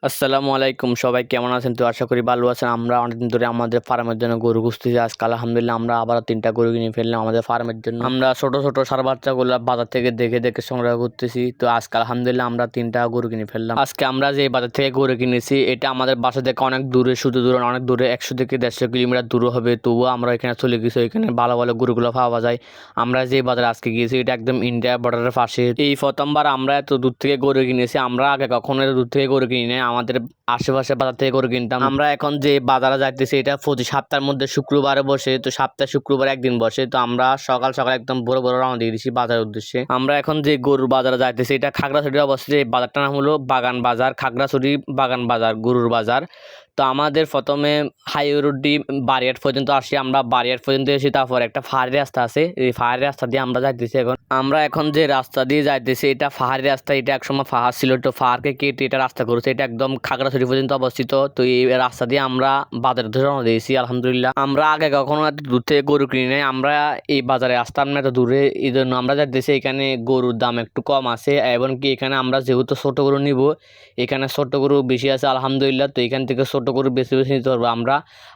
আসসালামু আলাইকুম, সবাই কেমন আছেন? তো আশা করি ভালো আছেন। আমরা অনেকদিন ধরে আমাদের ফার্মের জন্য গরু খুঁজতেছি। আজকে আলহামদুলিল্লাহ আমরা আবারও ৩টা গরু কিনে ফেললাম আমাদের ফার্মের জন্য। আমরা ছোট ছোট ষাঁড় বাচ্চাগুলো বাজার থেকে দেখে দেখে সংগ্রহ করতেছি। তো আজকে আলহামদুলিল্লাহ আমরা ৩টা গরু কিনে ফেললাম। আজকে আমরা যে বাজার থেকে গরু কিনেছি এটা আমাদের বাসা থেকে অনেক দূরে, শুধু দূরে অনেক দূরে, ১০০ থেকে ১৫০ কিলোমিটার দূর হবে। তবুও আমরা এখানে চলে গেছি, এখানে ভালো ভালো গরুগুলো পাওয়া যায়। আমরা যে বাজারে আজকে গিয়েছি এটা একদম ইন্ডিয়া বর্ডারের পাশে। এই প্রথমবার আমরা এত দূর থেকে গরু কিনেছি। আমরা আগে কখনো এত দূর থেকে গরু কিনি নাই। আমাদের আশেপাশে বাজার থেকে গরু কিনতাম। আমরা এখন যে বাজারে যাইতেছি এটা প্রতি সপ্তাহের মধ্যে শুক্রবারে বসে। তো সপ্তাহে শুক্রবার একদিন বসে। তো আমরা সকাল সকাল একদম বড় বড় রওনা দিয়ে দিচ্ছি বাজারের উদ্দেশ্যে। আমরা এখন যে গরুর বাজারে যাইতেছি এটা খাগড়াছড়ির অবস্থিত। এই বাজারটার নাম হলো বাগান বাজার, খাগড়াছড়ি বাগান বাজার, গরুর বাজার। তো আমাদের প্রথমে হাইওয়ে রোড দিয়ে বারিয়াট পর্যন্ত আসি। আমরা বারিয়াট পর্যন্ত এসে তারপর একটা পাহাড়ি রাস্তা আছে, এই পাহাড়ি রাস্তা দিয়ে আমরা যাইতেছি। আমরা এখন যে রাস্তা দিয়ে যাইতেছি এটা পাহাড়ি রাস্তা। এটা একসময় পাহাড় ছিল, তো পাহাড়কে কেটে এটা রাস্তা করেছে। এটা একদম খাগড়াছড়ি পর্যন্ত অবস্থিত। তো এই রাস্তা দিয়ে আমরা বাজারে রওনা দিয়েছি। আলহামদুলিল্লাহ আমরা আগে কখনো এত দূর থেকে গরু কিনি নাই। আমরা এই বাজারে আসতাম না এত দূরে, এই জন্য আমরা যাইতেছি। এখানে গরুর দাম একটু কম আছে, এবং কি এখানে আমরা যেহেতু ছোট গরু নিব, এখানে ছোট গরু বেশি আছে আলহামদুলিল্লাহ। তো এখান থেকে ছোট গরু বেশি বেশি নিতে পারবো আমরা।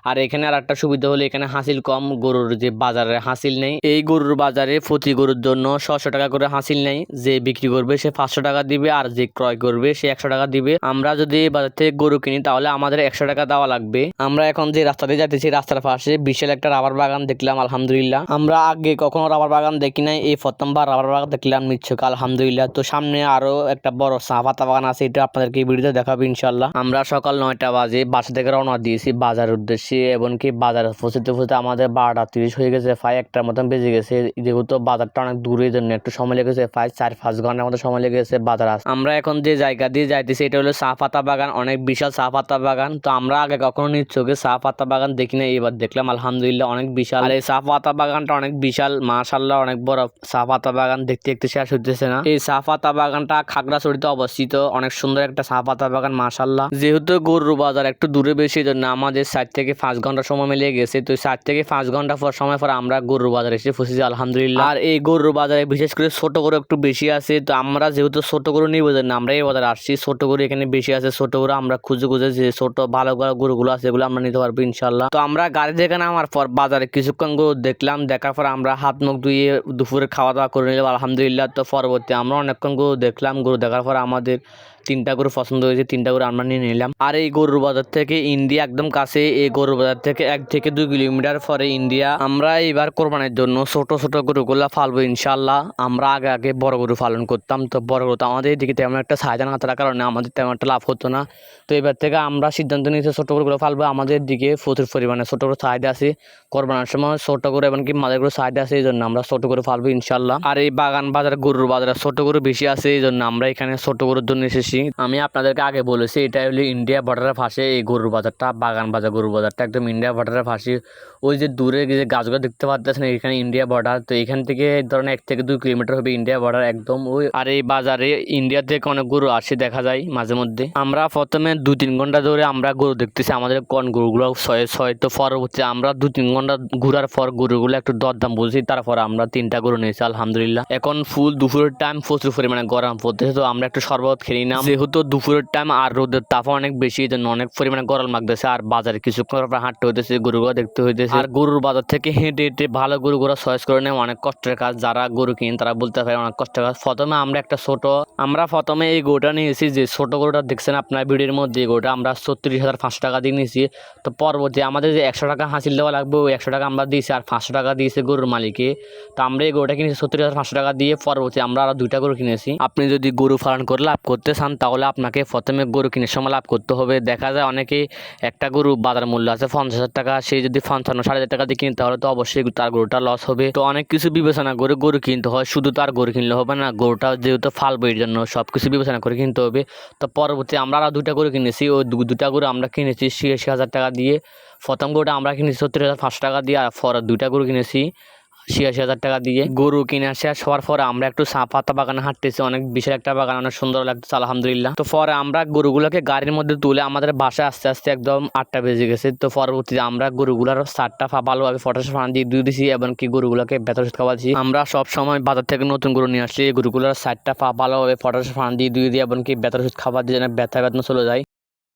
আর এখানে আর একটা সুবিধা হলো এখানে হাসিল কম, গরুর যে বাজারে হাসিল নেই। এই গরুর বাজারে প্রতি গরুর জন্য ৬০০ টাকা করে হাসিল নেই। যে বিক্রি করবে সে ৫০০ টাকা দিবে, আর যে ক্রয় করবে সে ১০০ টাকা দিবে। আমরা যদি বাজার থেকে গরু কিনি তাহলে আমাদের ১০০ টাকা দেওয়া লাগবে। আমরা এখন যে রাস্তা দিয়ে যাচ্ছি রাস্তার পাশে বিশাল একটা রাবার বাগান দেখলাম আলহামদুলিল্লাহ। আমরা আগে কখনো রাবার বাগান দেখি নাই, এই প্রথমবার রাবার বাগান দেখলাম নিচ্ছক আলহামদুলিল্লাহ। তো সামনে আরো একটা বড় চা পাতা বাগান আছে, এটা আপনাদেরকে এই ভিডিওতে দেখাবো ইনশাল্লাহ। আমরা সকাল ৯টা বাজে বাসা থেকে রওনা দিয়েছি বাজারের উদ্দেশ্যে, এবং কি বাজারে পৌঁছতে পৌঁছতে আমাদের ১২টা ৩০ হয়ে গেছে, প্রায় ১টার মতন বেজে গেছে। যেহেতু বাজারটা অনেক দূরের জন্য একটু সময় লেগেছে, প্রায় ৪-৫ ঘন্টার মতো সময় লেগেছে বাজার আসতে। আমরা এখন যে জায়গা দিয়ে যাইতেছি এটা হলো চা পাতা বাগান, অনেক বিশাল চা পাতা বাগান। তো আমরা আগে কখনো নিজ চোখে চা পাতা বাগান দেখি না, এবার দেখলাম আলহামদুলিল্লাহ অনেক বিশাল। আর এই চা পাতা বাগানটা অনেক বিশাল, মাশাআল্লাহ অনেক বড় চা পাতা বাগান। দেখতে দেখতে শেষ হইতেছে না। এই চা পাতা বাগানটা খাগড়াছড়িতে অবস্থিত, অনেক সুন্দর একটা চা পাতা বাগান মাশাআল্লাহ। যেহেতু গরুর বাজার একটু দূরে বেশি, জন্য আমাদের ৪ থেকে ৫ ঘন্টা সময় মিলে গেছে। তো ৪ থেকে ৫ ঘন্টা পর সময় পর আমরা গরুর বাজারে এসে পৌঁছেছি আলহামদুলিল্লাহ। আর এই গরুর বাজারে বিশেষ করে ছোট গরু একটু বেশি আছে। তো আমরা যেহেতু ছোট গরু নিব জন্য আমরা এই বাজারে আসছি। ছোট গরু এখানে বেশি আছে, ছোট গরু আমরা খুঁজে খুঁজে যে ছোট ভালো গরুগুলো আছে এগুলো আমরা নিতে পারবো ইনশাল্লাহ। তো আমরা গাড়ি থেকে নামার পর বাজারে কিছুক্ষণ গরু দেখলাম, দেখার পর আমরা হাত মুখ ধুয়ে দুপুরে খাওয়া দাওয়া করে নিলাম আলহামদুলিল্লাহ। তো পরবর্তী আমরা অনেকক্ষণ গরু দেখলাম, গরু দেখার পর আমাদের ৩টা গরু পছন্দ হয়েছে, ৩টা গরু আমরা নিয়ে নিলাম। আর এই গরুর বাজার থেকে ইন্ডিয়া একদম কাছে, এই গরুর বাজার থেকে ১ থেকে ২ কিলোমিটার পরে ইন্ডিয়া। আমরা এবার কোরবানির জন্য ছোট ছোট গরুগুলা পালবো ইনশাল্লাহ। আমরা আগে আগে বড় গরু পালন করতাম, তো বড় গরু তো আমাদের এদিকে তেমন একটা চাহিদা না থাকার কারণে আমাদের তেমন একটা লাভ হতো না। তো এবার থেকে আমরা সিদ্ধান্ত নিয়েছি ছোট গরুগুলো পালবো। আমাদের দিকে প্রচুর পরিমাণে ছোট গরু চাহিদা আছে, কোরবানির সময় ছোট গরু এবং কি মাঝের গরু চাহিদা আছে, এই জন্য আমরা ছোট গরু পালবো ইনশাল্লাহ। আর এই বাগান বাজার গরুর বাজারে ছোট গরু বেশি আছে, এই জন্য আমরা এখানে ছোট গরুর জন্য এসেছি। আমি আপনাদেরকে আগে বলেছি এটা হলো ইন্ডিয়া বর্ডারের পাশে এই গরুর বাজারটা, বাগান বাজার গরুর বাজারটা একদম ইন্ডিয়া বর্ডারের পাশে। ওই যে দূরে যে গাছগুলো দেখতে পাচ্ছেন এখানে ইন্ডিয়া বর্ডার। তো এখান থেকে ধরেন ১ থেকে ২ কিলোমিটার হবে ইন্ডিয়া বর্ডার একদম ওই। আর এই বাজারে ইন্ডিয়া থেকে অনেক গরু আসে দেখা যায় মাঝে মধ্যে। আমরা প্রথমে ২-৩ ঘন্টা ধরে আমরা গরু দেখতেছি, আমাদের কোন গরুগুলো ছয়। তো পরবর্তী আমরা ২-৩ ঘন্টা ঘোরার পর গরুগুলো একটু দরদাম বুঝি, তারপর আমরা ৩টা গরু নিয়েছি আলহামদুলিল্লাহ। এখন ফুল দুপুরের টাইম, প্রচুর পরিমাণে গরম পড়তেছে। তো আমরা একটু শরবত খেয়ে নিলাম, যেহেতু দুপুরের টাইম আর রোদের তাপ অনেক বেশি, এই জন্য অনেক পরিমাণে গরম লাগতেছে। আর বাজারে কিছুক্ষণ হাঁটতে হইতেছে, গরুগুলো দেখতে হইতেছে। আর গরুর বাজার থেকে হেঁটে হেঁটে ভালো গরুগুলো চয়েস করে নেওয়া অনেক কষ্টের কাজ। যারা গরু কিনে তারা বলতে পারে অনেক কষ্টের কাজ। আমরা প্রথমে এই গরুটা নিয়েছি, যে ছোট গরুটা দেখছেন আপনার ভিডিওর মধ্যে, এই গরুটা আমরা ৩৬,৫০০ টাকা দিয়ে নিয়েছি। তো পরবর্তী আমাদের যে ১০০ টাকা হাসিল দেওয়া লাগবে, ওই ১০০ টাকা আমরা দিয়েছি, আর ৫০০ টাকা দিয়েছে গরুর মালিকে। তো আমরা এই গরুটা কিনেছি ৩৬,৫০০ টাকা দিয়ে। পরবর্তী আমরা আরও 2টা গরু কিনেছি। আপনি যদি গরু পালন করে লাভ করতে চান তাহলে আপনাকে প্রথমে গরু কিনে সময় লাভ করতে হবে। দেখা যায় অনেকে একটা গরু বাজার মূল্য আছে ৫০,০০০ টাকা, সেই যদি ৫৫-৬০০০ টাকা দিয়ে কিনে তাহলে তো অবশ্যই তার গরুটা লস হবে। তো অনেক কিছু বিবেচনা করে গরু কিনতে হয়, শুধু তার গরু কিনলে হবে না, গরুটা যেহেতু ফালবো এর জন্য সব কিছু বিবেচনা করে কিনতে হবে। তো পরবর্তী আমরা আরও 2টা গরু কিনেছি, ওই 2টা গরু আমরা কিনেছি ৮৬,০০০ টাকা দিয়ে। প্রথম গরুটা আমরা কিনেছি ৩৬,৫০০ টাকা দিয়ে, আর পরে 2টা গরু কিনেছি ৮৬,০০০ টাকা দিয়ে। গরু কিনে শেষ হওয়ার পরে আমরা একটু চা পাতা বাগানে হাঁটতেছি, অনেক বিশাল একটা বাগান, অনেক সুন্দর লাগতেছে আলহামদুলিল্লাহ। তো পরে আমরা গরুগুলোকে গাড়ির মধ্যে তুলে আমাদের বাসায় আস্তে আস্তে একদম 8টা বেজে গেছে। তো পরবর্তীতে আমরা গরুগুলোর 4টা ভালোভাবে ফটাস ফান দিয়ে দুই দিছি, এবং কি গরুগুলোকে ভেতর খাওয়াচ্ছি। আমরা সব সময় বাজার থেকে নতুন গরু নিয়ে আসলে এই গরুগুলোর 4টা ভালোভাবে ফটাস ফান দিয়ে দুই দিয়ে, এবং কি ভেতর খাবার দিয়ে যেন ব্যথা চলে যায়।